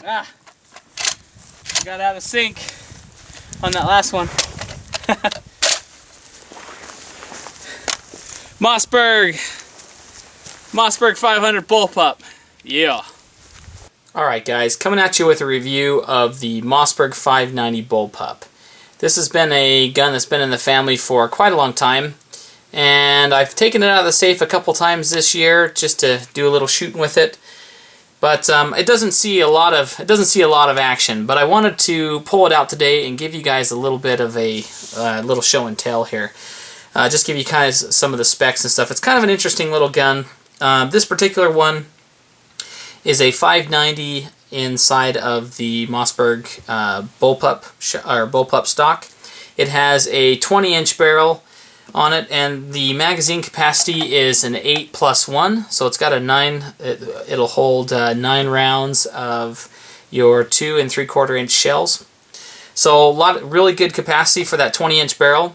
Ah, got out of sync on that last one. Mossberg 500 Bullpup. Yeah. Alright guys, coming at you with a review of the Mossberg 590 Bullpup. This has been a gun that's been in the family for quite a long time, and I've taken it out of the safe a couple times this year just to do a little shooting with it. But it doesn't see a lot of action. But I wanted to pull it out today and give you guys a little bit of a little show and tell here. Just give you kind of some of the specs and stuff. It's kind of an interesting little gun. This particular one is a 590 inside of the Mossberg Bullpup stock. It has a 20-inch barrel on it, and the magazine capacity is an 8+1, so it's got a 9. It'll hold 9 rounds of your 2 3/4-inch shells. So really good capacity for that 20-inch barrel.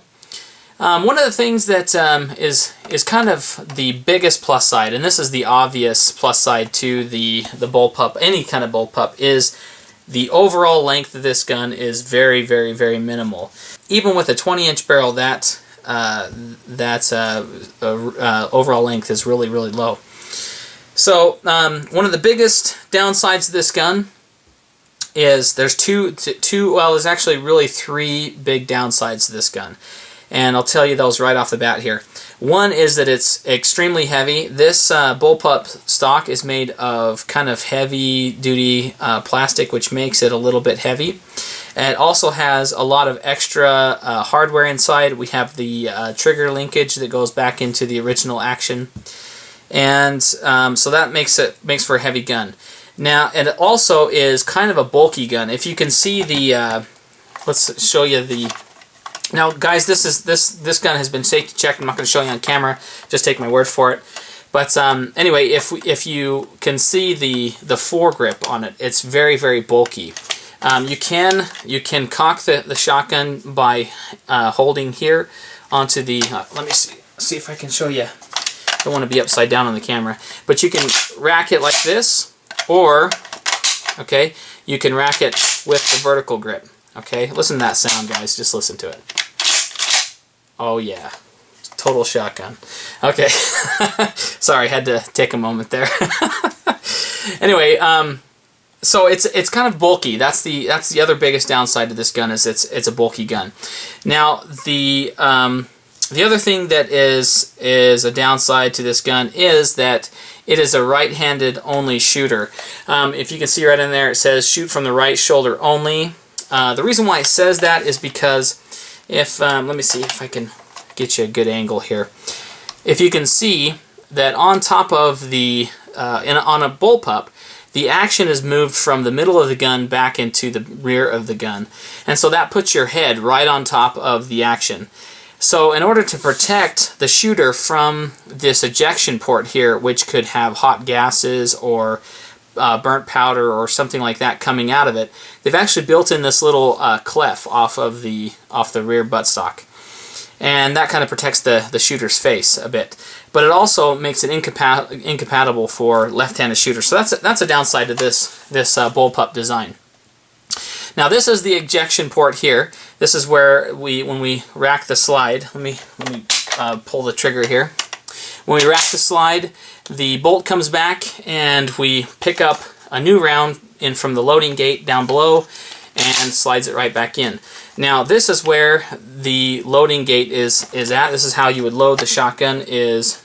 One of the things that is kind of the biggest plus side, and this is the obvious plus side to the bullpup, any kind of bullpup, is the overall length of this gun is very, very, very minimal. Even with a 20-inch barrel, that overall length is really, really low. So one of the biggest downsides of this gun is there's there's actually really 3 big downsides to this gun. And I'll tell you those right off the bat here. One is that it's extremely heavy. This bullpup stock is made of kind of heavy-duty plastic, which makes it a little bit heavy. And it also has a lot of extra hardware inside. We have the trigger linkage that goes back into the original action, and so that makes for a heavy gun. Now, and it also is kind of a bulky gun. If you can see the, let's show you the. Now, guys, this gun has been safety checked. I'm not going to show you on camera. Just take my word for it. But anyway, if you can see the foregrip on it, it's very, very bulky. You can cock the shotgun by holding here onto the. Let me see if I can show you. I don't want to be upside down on the camera, but you can rack it like this, or okay, you can rack it with the vertical grip. Okay, listen to that sound, guys. Just listen to it. Oh yeah, total shotgun. Okay, sorry, had to take a moment there. Anyway, so it's kind of bulky. That's the other biggest downside to this gun, is it's a bulky gun. Now the other thing that is a downside to this gun is that it is a right-handed only shooter. If you can see right in there, it says shoot from the right shoulder only. The reason why it says that is because if, let me see if I can get you a good angle here. If you can see that on top of the, on a bullpup, the action is moved from the middle of the gun back into the rear of the gun. And so that puts your head right on top of the action. So in order to protect the shooter from this ejection port here, which could have hot gases or burnt powder or something like that coming out of it, they've actually built in this little clef off the rear buttstock, and that kind of protects the shooter's face a bit. But it also makes it incompatible for left-handed shooters. So that's a downside to this bullpup design. Now this is the ejection port here. This is where when we rack the slide. Let me pull the trigger here. When we rack the slide, the bolt comes back, and we pick up a new round in from the loading gate down below and slides it right back in. Now this is where the loading gate is at. This is how you would load the shotgun, is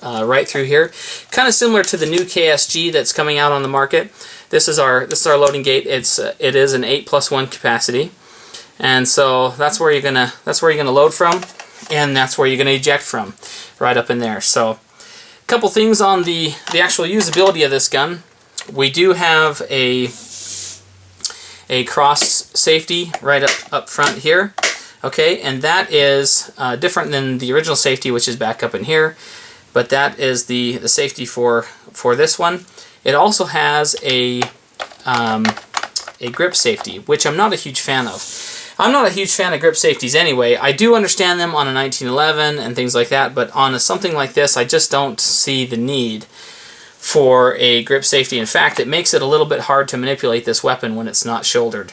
right through here. Kind of similar to the new KSG that's coming out on the market. This is our loading gate. It is an 8+1 capacity, and so that's where you're gonna load from, and that's where you're gonna eject from, right up in there. So a couple things on the actual usability of this gun. We do have a cross safety right up front here, okay, and that is different than the original safety, which is back up in here, but that is the safety for this one. It also has a grip safety, which I'm not a huge fan of. I'm not a huge fan of grip safeties anyway. I do understand them on a 1911 and things like that, but on something like this, I just don't see the need for a grip safety. In fact, it makes it a little bit hard to manipulate this weapon when it's not shouldered.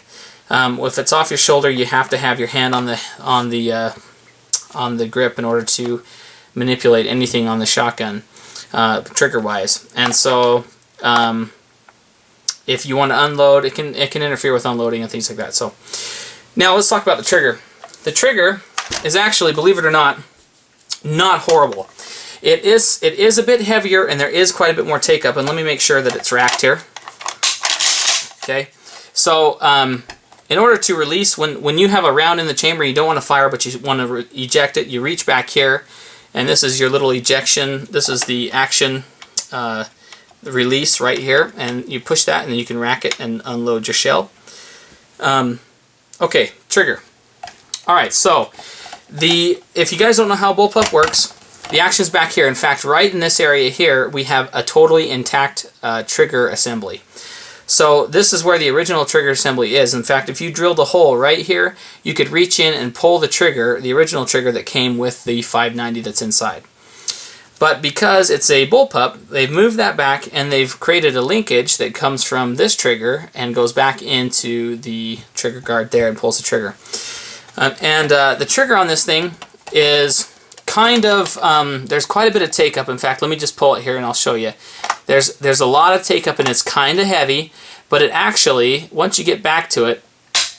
If it's off your shoulder, you have to have your hand on the grip in order to manipulate anything on the shotgun, trigger-wise. And so, if you want to unload, it can interfere with unloading and things like that. So, now let's talk about the trigger. The trigger is actually, believe it or not horrible. It is a bit heavier, and there is quite a bit more take-up. And let me make sure that it's racked here. Okay, so in order to release, when you have a round in the chamber, you don't want to fire, but you want to eject it. You reach back here, and this is your little ejection. This is the action release right here, and you push that, and then you can rack it and unload your shell. Okay, trigger. All right, so if you guys don't know how bullpup works, the action's back here. In fact, right in this area here, we have a totally intact trigger assembly. So this is where the original trigger assembly is. In fact, if you drilled a hole right here, you could reach in and pull the trigger, the original trigger that came with the 590 that's inside. But because it's a bullpup, they've moved that back, and they've created a linkage that comes from this trigger and goes back into the trigger guard there and pulls the trigger. The trigger on this thing is kind of, there's quite a bit of take-up. In fact, let me just pull it here and I'll show you. There's a lot of take-up, and it's kind of heavy, but it actually, once you get back to it,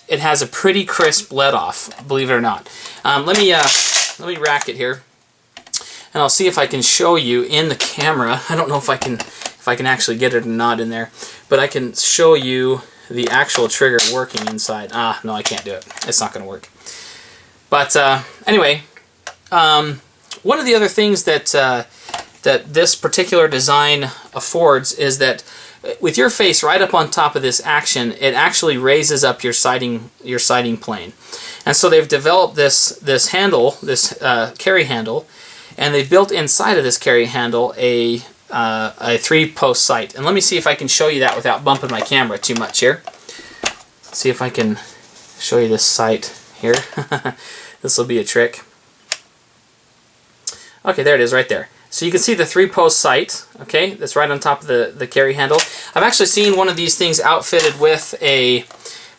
it has a pretty crisp let-off, believe it or not. Let me rack it here, and I'll see if I can show you in the camera. I don't know if I can actually get it or not in there, but I can show you the actual trigger working inside. No, I can't do it. It's not going to work. But anyway, one of the other things that this particular design affords is that with your face right up on top of this action, it actually raises up your sighting plane. And so they've developed this handle, this carry handle, and they've built inside of this carry handle a 3-post sight. And let me see if I can show you that without bumping my camera too much here. See if I can show you this sight here. This will be a trick. Okay, there it is right there. So you can see the 3-post sight, okay, that's right on top of the carry handle. I've actually seen one of these things outfitted with a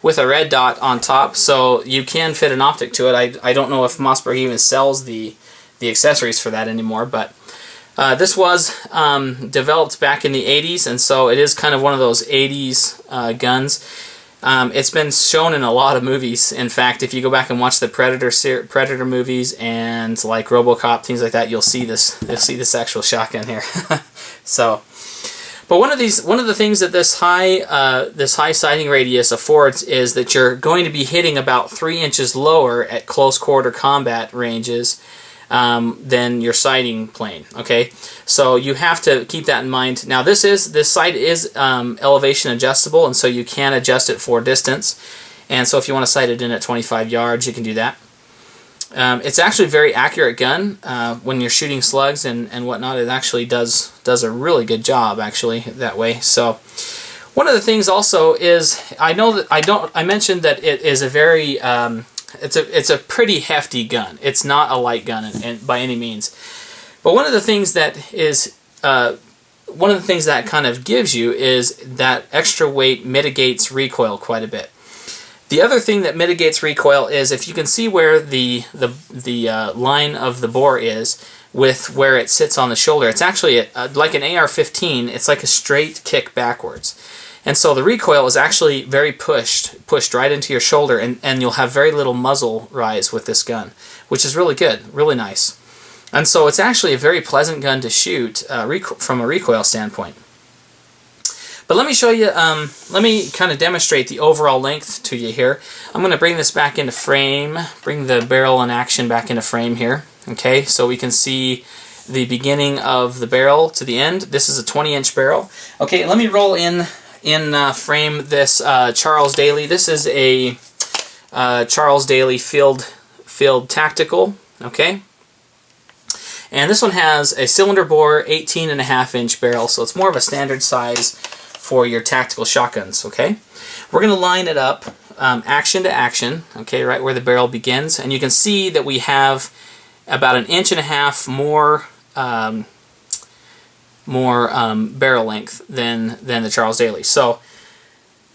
red dot on top, so you can fit an optic to it. I don't know if Mossberg even sells the accessories for that anymore, but this was developed back in the 80s, and so it is kind of one of those 80s guns. It's been shown in a lot of movies. In fact, if you go back and watch the Predator movies and like RoboCop, things like that, you'll see this actual shotgun here. So, but one of the things that this high sighting radius affords is that you're going to be hitting about 3 inches lower at close quarter combat ranges than your sighting plane. Okay, so you have to keep that in mind. Now this sight is elevation adjustable, and so you can adjust it for distance. And so if you want to sight it in at 25 yards, you can do that. It's actually a very accurate gun when you're shooting slugs and whatnot. It actually does a really good job actually that way. So one of the things also is I mentioned that it is a very it's a pretty hefty gun. It's not a light gun and by any means. But one of the things that kind of gives you is that extra weight mitigates recoil quite a bit. The other thing that mitigates recoil is if you can see where the line of the bore is with where it sits on the shoulder. It's actually like an AR-15. It's like a straight kick backwards. And so the recoil is actually very pushed right into your shoulder, and you'll have very little muzzle rise with this gun, which is really good, really nice. And so it's actually a very pleasant gun to shoot from a recoil standpoint. But let me show you, let me kind of demonstrate the overall length to you here. I'm going to bring this back into frame, bring the barrel and action back into frame here, okay, so we can see the beginning of the barrel to the end. This is a 20-inch barrel. Okay, let me roll in frame this Charles Daly. This is a Charles Daly field tactical, okay? And this one has a cylinder bore 18.5-inch barrel, so it's more of a standard size for your tactical shotguns, okay? We're going to line it up action to action, okay, right where the barrel begins, and you can see that we have about 1.5 inches more barrel length than the Charles Daly. So,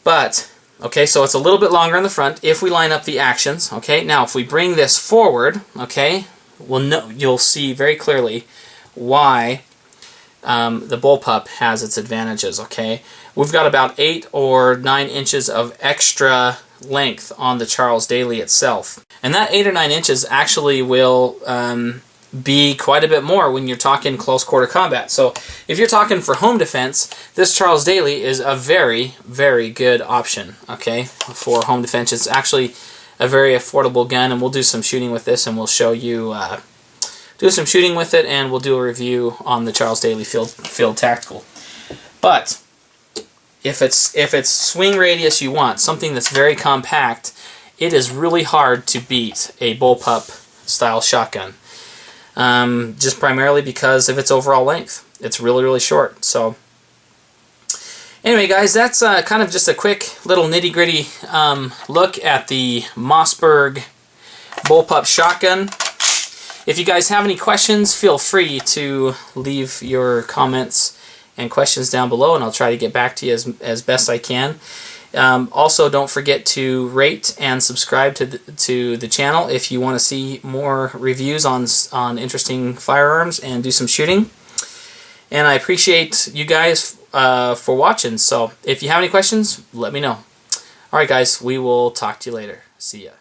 but okay, so it's a little bit longer in the front if we line up the actions. Okay, now if we bring this forward, okay, you'll see very clearly why the Bullpup has its advantages. Okay, we've got about 8 or 9 inches of extra length on the Charles Daly itself, and that 8 or 9 inches actually will be quite a bit more when you're talking close quarter combat. So if you're talking for home defense, this Charles Daly is a very, very good option, okay, for home defense. It's actually a very affordable gun, and we'll do some shooting with this, and we'll show you do some shooting with it, and we'll do a review on the Charles Daly Field Tactical. But if it's swing radius you want, something that's very compact, it is really hard to beat a Bullpup style shotgun. Just primarily because of its overall length. It's really, really short. So anyway, guys, that's kind of just a quick little nitty-gritty look at the Mossberg Bullpup shotgun. If you guys have any questions, feel free to leave your comments and questions down below, and I'll try to get back to you as best I can. Also, don't forget to rate and subscribe to the channel if you want to see more reviews on interesting firearms and do some shooting. And I appreciate you guys for watching. So if you have any questions, let me know. Alright guys, we will talk to you later. See ya.